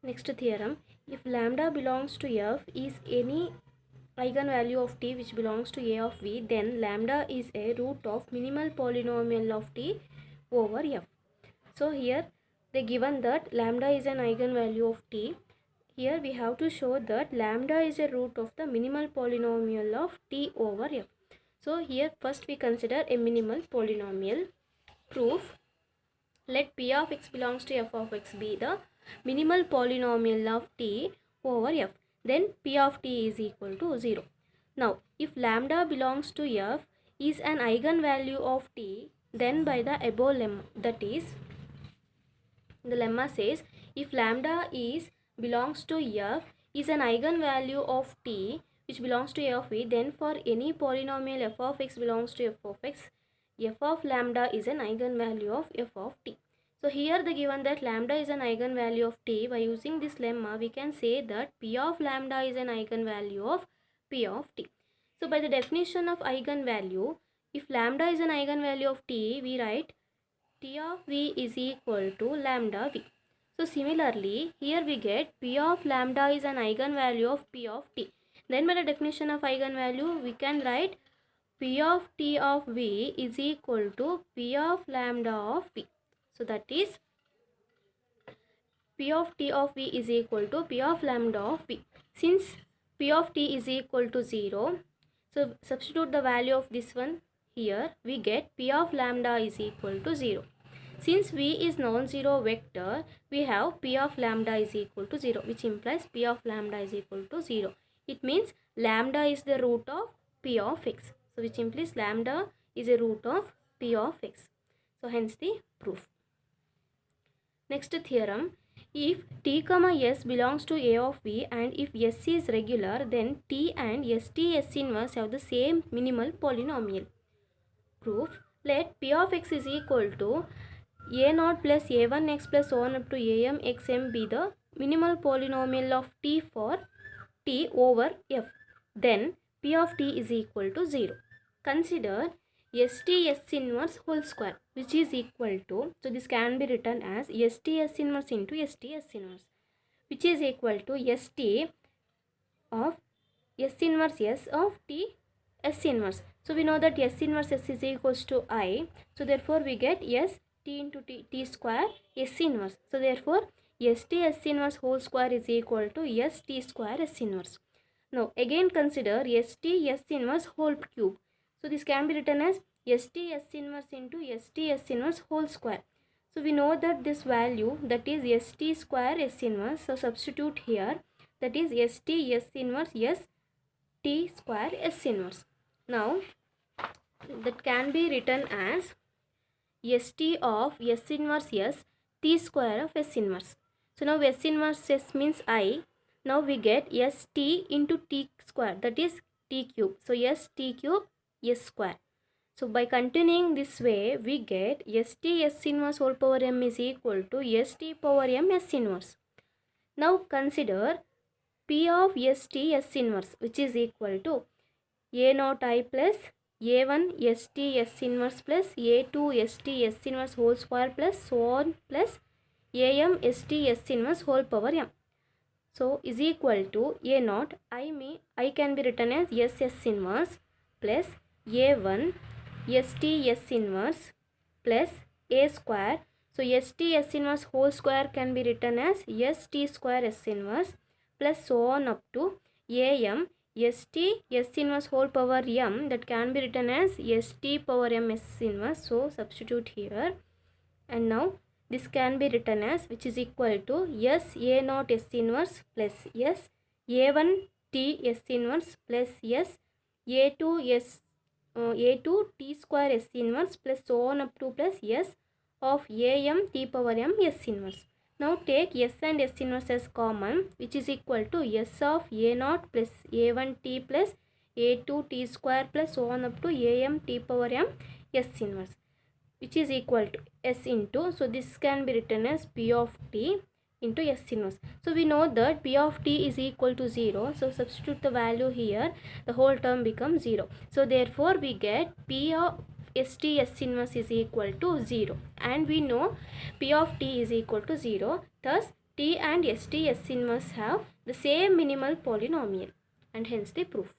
Next theorem, if lambda belongs to f is any eigenvalue of t which belongs to a of v, then lambda is a root of minimal polynomial of t over f. So here they given that lambda is an eigenvalue of t. Here we have to show that lambda is a root of the minimal polynomial of t over f. So here first we consider a minimal polynomial. Proof: let p of x belongs to f of x be the minimal polynomial of t over f. Then p of t is equal to 0. Now, if lambda belongs to f is an eigenvalue of t, then by the above lemma, that is, the lemma says if lambda belongs to f is an eigenvalue of t which belongs to f of v, then for any polynomial f of x belongs to f of x, f of lambda is an eigenvalue of f of t. So here the given that lambda is an eigenvalue of t, by using this lemma we can say that p of lambda is an eigenvalue of p of t. So by the definition of eigenvalue, if lambda is an eigenvalue of t, we write t of v is equal to lambda v. So similarly, here we get p of lambda is an eigenvalue of p of t. Then by the definition of eigenvalue, we can write p of t of v is equal to p of lambda of v. So that is p of t of v is equal to p of lambda of v. Since p of t is equal to 0, so substitute the value of this one here, we get p of lambda is equal to 0. Since v is non-zero vector, we have p of lambda is equal to 0, which implies p of lambda is equal to 0. It means lambda is the root of p of x. So which implies lambda is a root of p of x. So hence the proof. Next theorem, if t comma s belongs to a of v and if s is regular, then t and st s inverse have the same minimal polynomial. Proof: let p of x is equal to a0 plus a1x plus 1 up to am xm be the minimal polynomial of t for t over f. Then p of t is equal to 0. Consider st s inverse whole square, which is equal to, so this can be written as st s inverse into st s inverse, which is equal to st of s inverse s of t s inverse. So we know that s inverse s is equals to I. So therefore we get s t into t square s inverse. So therefore st s inverse whole square is equal to s t square s inverse. Now again consider st s inverse whole cube. So this can be written as st s inverse into st s inverse whole square. So we know that this value, that is st square s inverse. So substitute here, that is st s inverse s t square s inverse. Now that can be written as st of s inverse s t square of s inverse. So now s inverse s means I. Now we get st into t square, that is t cube. So st cube s square. So by continuing this way, we get st s inverse whole power m is equal to st power m s inverse. Now consider p of st s inverse, which is equal to a0 I plus a1 st s inverse plus a2 st s inverse whole square plus so on plus am st s inverse whole power m. So is equal to a0 I can be written as s inverse plus a1 st s inverse plus a square. So st s inverse whole square can be written as st square s inverse plus so on up to am st s inverse whole power m, that can be written as st power m s inverse. So substitute here, and now this can be written as, which is equal to s a0 s inverse plus s a1 t s inverse plus s a2 s a2 t square s inverse plus so on up to plus s of am t power m s inverse. Now take s and s inverse as common, which is equal to s of a0 plus a1 t plus a2 t square plus so on up to am t power m s inverse, which is equal to s into, so this can be written as p of t into s inverse. So we know that p of t is equal to 0. So substitute the value here, the whole term becomes 0. So therefore we get p of st s inverse is equal to 0, and we know p of t is equal to 0. Thus T and ST S inverse have the same minimal polynomial, and hence the proof.